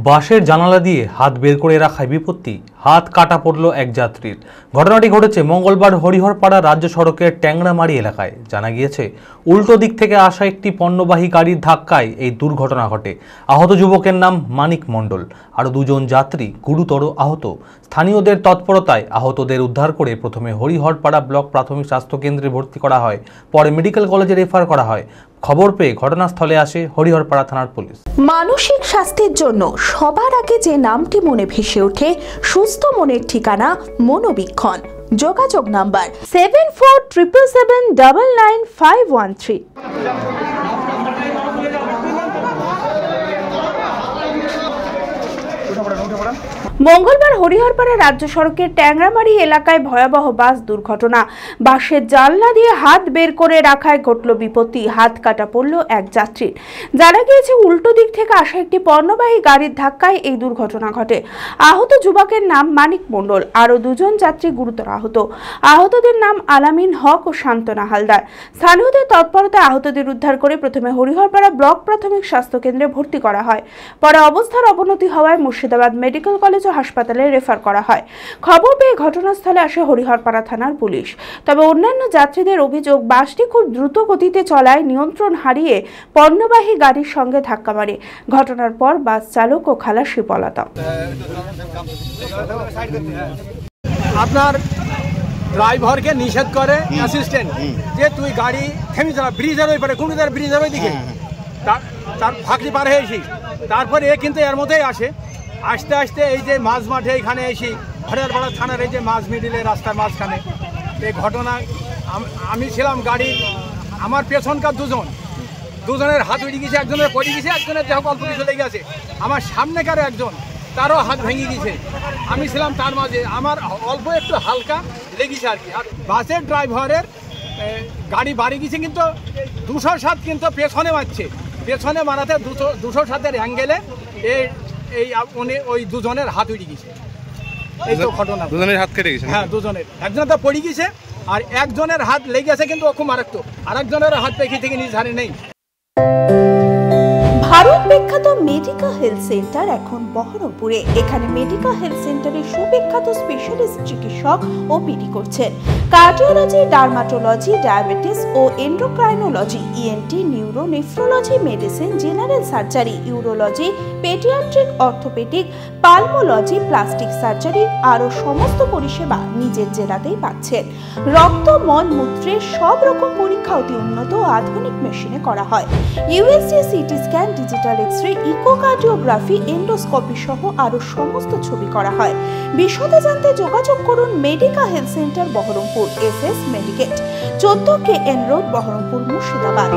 বাসের জানালা দিয়ে হাত বের করে রাখায় বিপত্তি, হাত কাটা পড়ল এক যাত্রীর। ঘটনাটি ঘটেছে মঙ্গলবার হরিহরপাড়া রাজ্য সড়কের ট্যাংরামারি এলাকায়। জানা গিয়েছে, উল্টো দিক থেকে আসা একটি পণ্যবাহী গাড়ির ধাক্কায় এই দুর্ঘটনা ঘটে। আহত যুবকের নাম মানিক মণ্ডল, আরও দুজন যাত্রী গুরুতর আহত। স্থানীয়দের তৎপরতায় আহতদের উদ্ধার করে প্রথমে হরিহরপাড়া ব্লক প্রাথমিক স্বাস্থ্য কেন্দ্রে ভর্তি করা হয়, পরে মেডিকেল কলেজে রেফার করা হয়। খবর পেয়ে ঘটনাস্থলে আসে হরিহরপাড়া থানার পুলিশ। মানসিক স্বাস্থ্যের জন্য সবার আগে যে নামটি মনে ভেসে ওঠে, সুস্থ মনের ঠিকানা মনোবীক্ষণ। যোগাযোগ নাম্বার 7477799513। মঙ্গলবার হরিহরপাড়া রাজ্য সড়কের ট্যাংরামারি এলাকায় ভয়াবহ বাস দুর্ঘটনা। বাসের জানলা দিয়ে হাত বের করে রাখায় ঘটল বিপত্তি, হাত কাটা পড়ল এক যাত্রীর। জানা গিয়েছে, উল্টো দিক থেকে আসা একটি পণ্যবাহী গাড়ির ধাক্কায় এই দুর্ঘটনা ঘটে। আহত যুবকের নাম মানিক মণ্ডল, আরও দুজন যাত্রী গুরুতর আহত। আহতদের নাম আলামিন হক ও শান্তনা হালদার। স্থানীয়দের তৎপরতায় আহতদের উদ্ধার করে প্রথমে হরিহরপাড়া ব্লক প্রাথমিক স্বাস্থ্য কেন্দ্রে ভর্তি করা হয়, পরে অবস্থার অবনতি হওয়ায় মুর্শিদাবাদ মেডিকেল কলেজ ও হাসপাতালে রেফার করা হয়। খবর পেয়ে ঘটনাস্থলে আসে হরিহরপাড়া থানার পুলিশ। তবে অন্যান্য যাত্রীদের অভিযোগ, বাসটি খুব দ্রুত গতিতে চলায় নিয়ন্ত্রণ হারিয়ে পণ্যবাহী গাড়ির সঙ্গে ধাক্কা মারে। ঘটনার পর বাস চালক ও খালাসি পলাতক। আপনার ড্রাইভারকে নিষেধ করে অ্যাসিস্ট্যান্ট যে তুই গাড়ি থেমে যা, ব্রিজের ওই পারে কুমিদার ব্রিজের ওই দিকে তার ফাঁকি পার হয়েছি। তারপরে এ কিন্তু এর মধ্যেই আসে, আস্তে আস্তে এই যে মাঝ মাঠে এখানে এসি হরিহরপাড়া থানার এই যে মাঝ মিডিলে রাস্তার মাঝখানে এই ঘটনা। আমি ছিলাম গাড়ি, আমার পেছনকার দুজনের হাত উড়ে গেছে, একজনের পড়ে গেছে, একজনের দেহ অল্প কিছু লেগে আছে। আমার সামনেকার একজন, তারও হাত ভেঙে গেছে। আমি ছিলাম তার মাঝে, আমার অল্প একটু হালকা লেগেছে আর কি। আর বাসের ড্রাইভারের গাড়ি বাড়ি গেছে, কিন্তু 207 কিন্তু পেছনে মারছে। পেছনে মারাতে 207-এর অ্যাঙ্গেলে এই ওই দুজনের হাত উড়ে গেছে। এই তো ঘটনা, দুজনের হাত কেটে গেছে। হ্যাঁ, দুজনের, একজনের তো পড়ে গেছে আর একজনের হাত লেগে আছে, কিন্তু ও খুব মারাত্মক। আরেকজনের হাত পেখি থেকে নিজ ধারে নেই। ভারত বিখ্যাত মেডিকা হেলথ সেন্টার এখন বহরমপুরে। এখানে মেডিকা হেলথ সেন্টারে সুবিখ্যাত স্পেশালিস্ট চিকিৎসক ওপিডি করছেন। কার্ডিওলজি, ডার্মাটোলজি, ডায়াবেটিস ও endocrinology, ENT, neuro, nephrology, medicine, general surgery, urology, paediatric, orthopaedic, pulmonology, plastic surgery আরও সমস্ত পরিষেবা নিজের জেলাতেই পাচ্ছেন। রক্ত, মল, মূত্রের সব রকম পরীক্ষা অতি উন্নত ও আধুনিক মেশিনে করা হয়। USG, CT scan, digital X-ray, echocardiography, endoscopy সহ আরো সমস্ত ছবি করা হয়। বিশদে জানতে যোগাযোগ করুন Medica health centre Baharampur, SS Medicate, 14 KN road, Baharampur, Murshidabad.